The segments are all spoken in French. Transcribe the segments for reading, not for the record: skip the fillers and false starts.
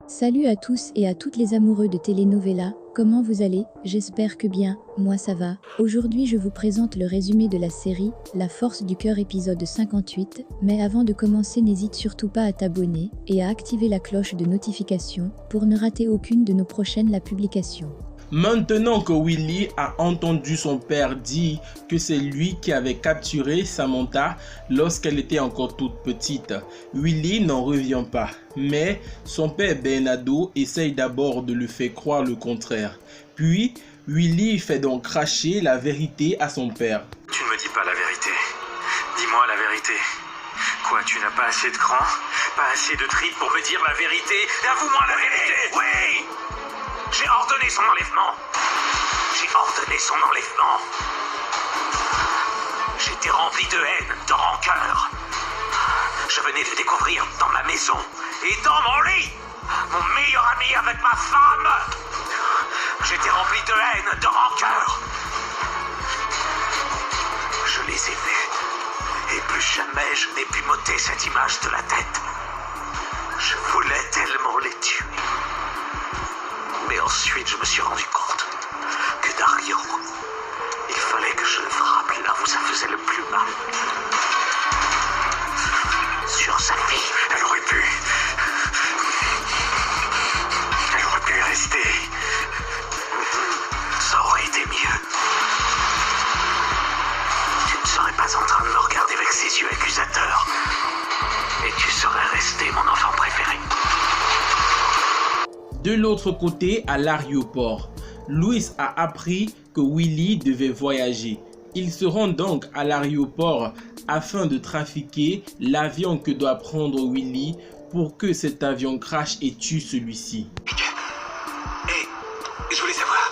Salut à tous et à toutes les amoureux de telenovela, comment vous allez? J'espère que bien, moi ça va. Aujourd'hui je vous présente le résumé de la série, La Force du Cœur épisode 58, mais avant de commencer n'hésite surtout pas à t'abonner et à activer la cloche de notification pour ne rater aucune de nos prochaines publications. Maintenant que Willy a entendu son père dire que c'est lui qui avait capturé Samantha lorsqu'elle était encore toute petite, Willy n'en revient pas. Mais son père Bernardo essaye d'abord de lui faire croire le contraire. Puis, Willy fait donc cracher la vérité à son père. Tu ne me dis pas la vérité. Dis-moi la vérité. Quoi, tu n'as pas assez de cran? Pas assez de tripes pour me dire la vérité? Avoue-moi la vérité! Oui! J'ai ordonné son enlèvement. J'ai ordonné son enlèvement. J'étais rempli de haine, de rancœur. Je venais de découvrir dans ma maison et dans mon lit mon meilleur ami avec ma femme. J'étais rempli de haine, de rancœur. Je les ai vus et plus jamais je n'ai pu m'ôter cette image de la tête. Je voulais tellement les tuer. Mais ensuite, je me suis rendu compte que Dario, il fallait que je le frappe là où ça faisait le plus mal. Sur sa fille, elle aurait pu rester. Ça aurait été mieux. Tu ne serais pas en train de me regarder avec ses yeux accusateurs. Et tu serais resté mon enfant préféré. De l'autre côté, à l'aéroport, Louis a appris que Willy devait voyager. Il se rend donc à l'aéroport afin de trafiquer l'avion que doit prendre Willy pour que cet avion crache et tue celui-ci. Hey, je voulais savoir,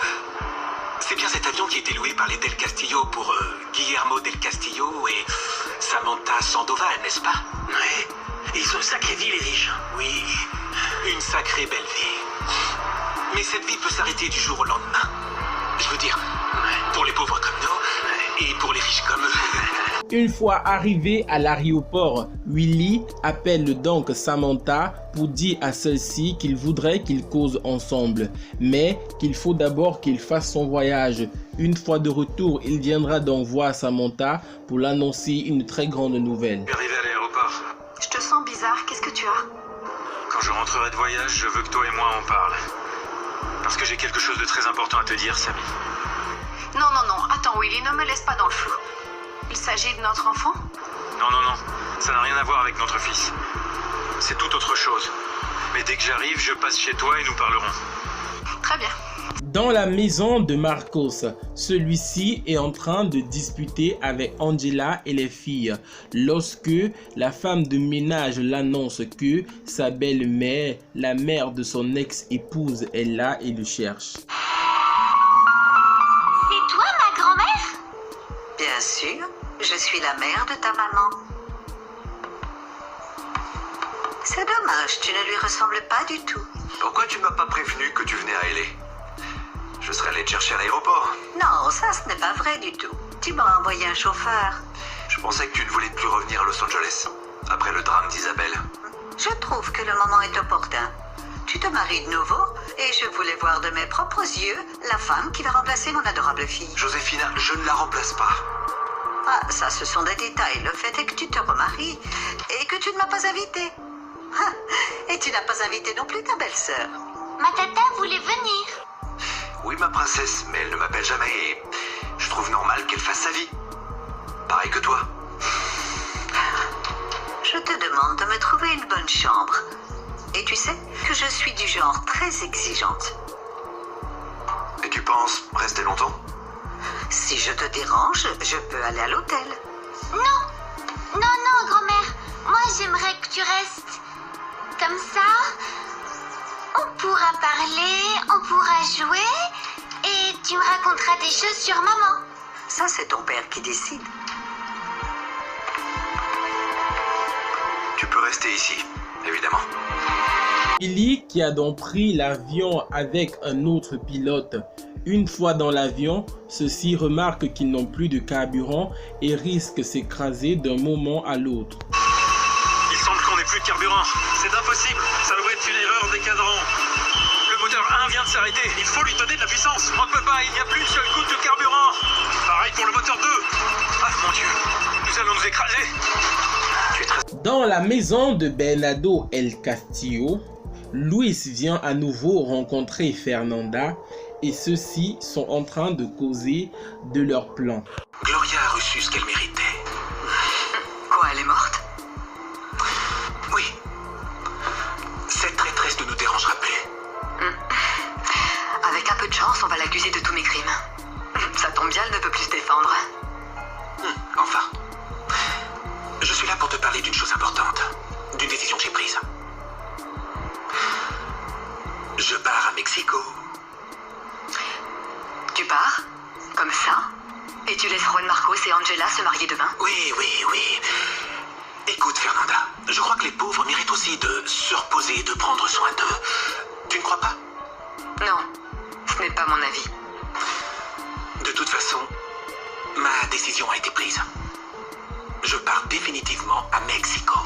c'est bien cet avion qui était loué par les Del Castillo pour Guillermo Del Castillo et Samantha Sandoval, n'est-ce pas? Oui, ils ont une sacrée vie les riches. Oui, une sacrée belle vie. Mais cette vie peut s'arrêter du jour au lendemain. Je veux dire, pour les pauvres comme nous, et pour les riches comme eux. Une fois arrivé à l'aéroport, Willy appelle donc Samantha pour dire à celle-ci qu'il voudrait qu'ils causent ensemble, mais qu'il faut d'abord qu'il fasse son voyage. Une fois de retour, il viendra donc voir Samantha pour l'annoncer une très grande nouvelle. Je suis arrivé à l'aéroport. Je te sens bizarre, qu'est-ce que tu as? Quand je rentrerai de voyage, je veux que toi et moi on parle. Parce que j'ai quelque chose de très important à te dire, Samy. Non, attends Willy, ne me laisse pas dans le flou. Il s'agit de notre enfant? Non, ça n'a rien à voir avec notre fils. C'est tout autre chose. Mais dès que j'arrive, je passe chez toi et nous parlerons. Très bien. Dans la maison de Marcos, celui-ci est en train de disputer avec Angela et les filles lorsque la femme de ménage l'annonce que sa belle-mère, la mère de son ex-épouse, est là et le cherche. C'est toi ma grand-mère? Bien sûr, je suis la mère de ta maman. C'est dommage, tu ne lui ressembles pas du tout. Pourquoi tu m'as pas prévenu que tu venais à LA? Je serais allé te chercher à l'aéroport. Non, ça ce n'est pas vrai du tout. Tu m'as envoyé un chauffeur. Je pensais que tu ne voulais plus revenir à Los Angeles, après le drame d'Isabelle. Je trouve que le moment est opportun. Tu te maries de nouveau et je voulais voir de mes propres yeux la femme qui va remplacer mon adorable fille. Joséphina, je ne la remplace pas. Ah, ça ce sont des détails. Le fait est que tu te remaries et que tu ne m'as pas invité. Et tu n'as pas invité non plus ta belle-sœur. Ma tata voulait venir. Oui, ma princesse, mais elle ne m'appelle jamais et je trouve normal qu'elle fasse sa vie. Pareil que toi. Je te demande de me trouver une bonne chambre. Et tu sais que je suis du genre très exigeante. Et tu penses rester longtemps? Si je te dérange, je peux aller à l'hôtel. Non, grand-mère. Moi, j'aimerais que tu restes. Comme ça, on pourra parler, on pourra jouer et tu me raconteras des choses sur maman. Ça, c'est ton père qui décide. Tu peux rester ici, évidemment. Willy, qui a donc pris l'avion avec un autre pilote, une fois dans l'avion, ceux-ci remarquent qu'ils n'ont plus de carburant et risquent de s'écraser d'un moment à l'autre. Il semble qu'on n'ait plus de carburant. C'est impossible. Ça devrait être une erreur moteur des cadrans. Le moteur 1 vient de s'arrêter. Il faut lui donner de la puissance. On ne peut pas, il n'y a plus une seule goutte de carburant. Pareil pour le moteur 2. Ah mon Dieu, nous allons nous écraser. Dans la maison de Bernardo El Castillo, Luis vient à nouveau rencontrer Fernanda et ceux-ci sont en train de causer de leur plan. Gloria a reçu ce qu'elle méritait. Quoi, elle est morte? Oui. Cette traîtresse ne nous dérangera plus. Avec un peu de chance, on va l'accuser de tous mes crimes. Ça tombe bien, elle ne peut plus se défendre. Enfin. Je suis là pour te parler d'une chose importante. D'une décision que j'ai prise. Je pars à Mexico. Tu pars? Comme ça? Et tu laisses Juan Marcos et Angela se marier demain? Oui. Écoute, Fernanda, je crois que les pauvres méritent aussi de se reposer et de prendre soin d'eux. Tu ne crois pas? Non, ce n'est pas mon avis. De toute façon, ma décision a été prise. Je pars définitivement à Mexico.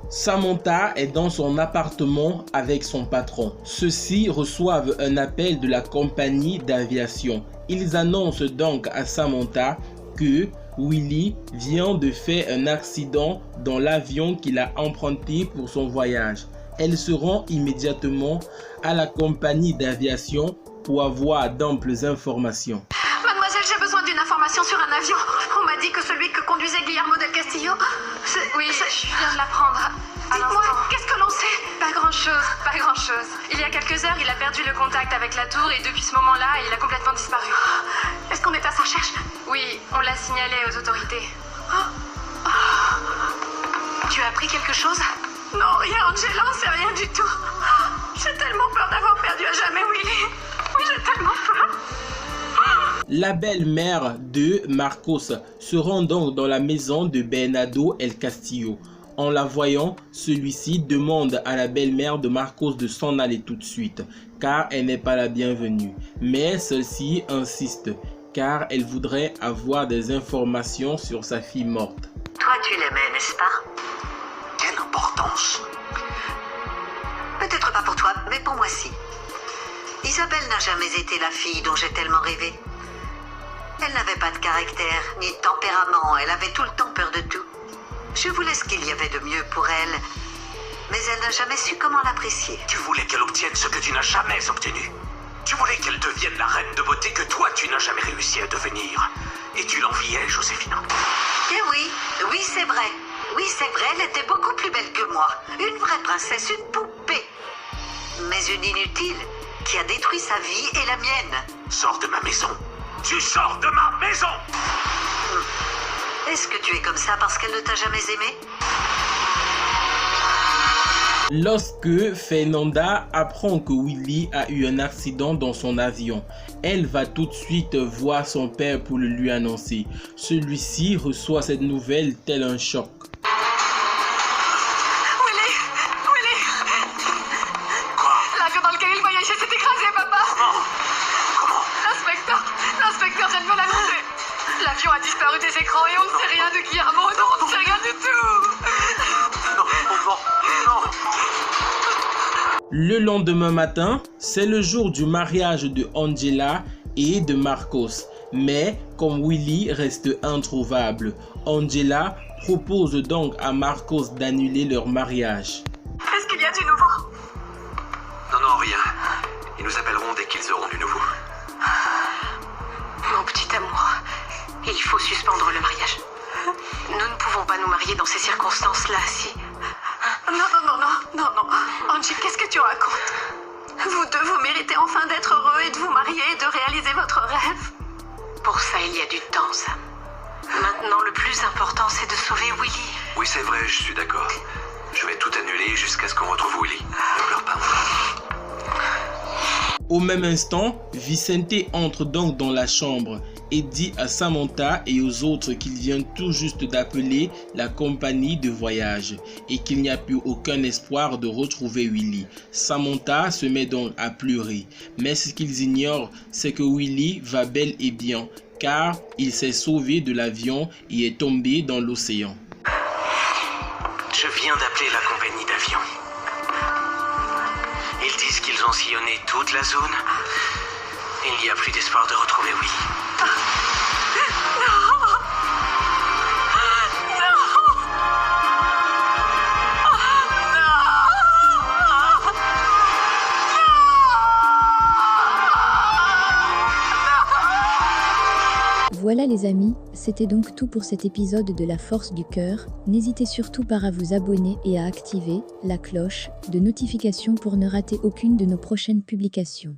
Samantha est dans son appartement avec son patron. Ceux-ci reçoivent un appel de la compagnie d'aviation. Ils annoncent donc à Samantha que Willy vient de faire un accident dans l'avion qu'il a emprunté pour son voyage. Elle se rend immédiatement à la compagnie d'aviation pour avoir d'amples informations. Mademoiselle, j'ai besoin d'une information sur un avion. On m'a dit que celui que conduisait Guillermo del Castillo... Oui, je viens de l'apprendre. Dites-moi, qu'est-ce que l'on sait? Pas grand-chose. Il y a quelques heures, il a perdu le contact avec la tour et depuis ce moment-là, il a complètement disparu. Est-ce qu'on est à sa recherche? Oui, on l'a signalé aux autorités. Tu as appris quelque chose? Non, rien, Angela, c'est rien du tout. J'ai tellement peur d'avoir perdu à jamais Willy. Oui, j'ai tellement peur. La belle-mère de Marcos se rend donc dans la maison de Bernardo El Castillo. En la voyant, celui-ci demande à la belle-mère de Marcos de s'en aller tout de suite, car elle n'est pas la bienvenue. Mais celle-ci insiste, car elle voudrait avoir des informations sur sa fille morte. Toi, tu l'aimais, n'est-ce pas? Quelle importance! Peut-être pas pour toi, mais pour moi si. Isabelle n'a jamais été la fille dont j'ai tellement rêvé. Elle n'avait pas de caractère, ni de tempérament, elle avait tout le temps peur de tout. Je voulais ce qu'il y avait de mieux pour elle, mais elle n'a jamais su comment l'apprécier. Tu voulais qu'elle obtienne ce que tu n'as jamais obtenu. Tu voulais qu'elle devienne la reine de beauté que toi tu n'as jamais réussi à devenir. Et tu l'enviais, Joséphina. Eh oui, c'est vrai. Oui, c'est vrai, elle était beaucoup plus belle que moi. Une vraie princesse, une poupée. Mais une inutile qui a détruit sa vie et la mienne. Sors de ma maison. Tu sors de ma maison! Est-ce que tu es comme ça parce qu'elle ne t'a jamais aimé? Lorsque Fernanda apprend que Willy a eu un accident dans son avion, elle va tout de suite voir son père pour le lui annoncer. Celui-ci reçoit cette nouvelle tel un choc. Willy! Quoi? L'avion dans lequel il voyageait s'est écrasé, papa! Comment? L'inspecteur vient de me l'annoncer. L'avion a disparu des écrans et on ne sait rien de Guillermo. Non, on ne sait rien du tout. Non. Le lendemain matin, c'est le jour du mariage de Angela et de Marcos. Mais comme Willy reste introuvable, Angela propose donc à Marcos d'annuler leur mariage. Est-ce qu'il y a du nouveau? Non, rien. Ils nous appelleront dès qu'ils auront du nouveau. Mon petit amour, il faut suspendre le mariage. Nous ne pouvons pas nous marier dans ces circonstances-là, si... Non. Angie, qu'est-ce que tu racontes? Vous deux, vous méritez enfin d'être heureux et de vous marier et de réaliser votre rêve. Pour ça, il y a du temps, Sam. Maintenant, le plus important, c'est de sauver Willy. Oui, c'est vrai, je suis d'accord. Je vais tout annuler jusqu'à ce qu'on retrouve Willy. Ne pleure pas. Au même instant, Vicente entre donc dans la chambre et dit à Samantha et aux autres qu'il vient tout juste d'appeler la compagnie de voyage et qu'il n'y a plus aucun espoir de retrouver Willy. Samantha se met donc à pleurer, mais ce qu'ils ignorent, c'est que Willy va bel et bien car il s'est sauvé de l'avion et est tombé dans l'océan. Je viens d'appeler la compagnie d'avion. ont sillonné toute la zone. Il n'y a plus d'espoir de retrouver Willy. Voilà les amis, c'était donc tout pour cet épisode de La Force du Cœur. N'hésitez surtout pas à vous abonner et à activer la cloche de notification pour ne rater aucune de nos prochaines publications.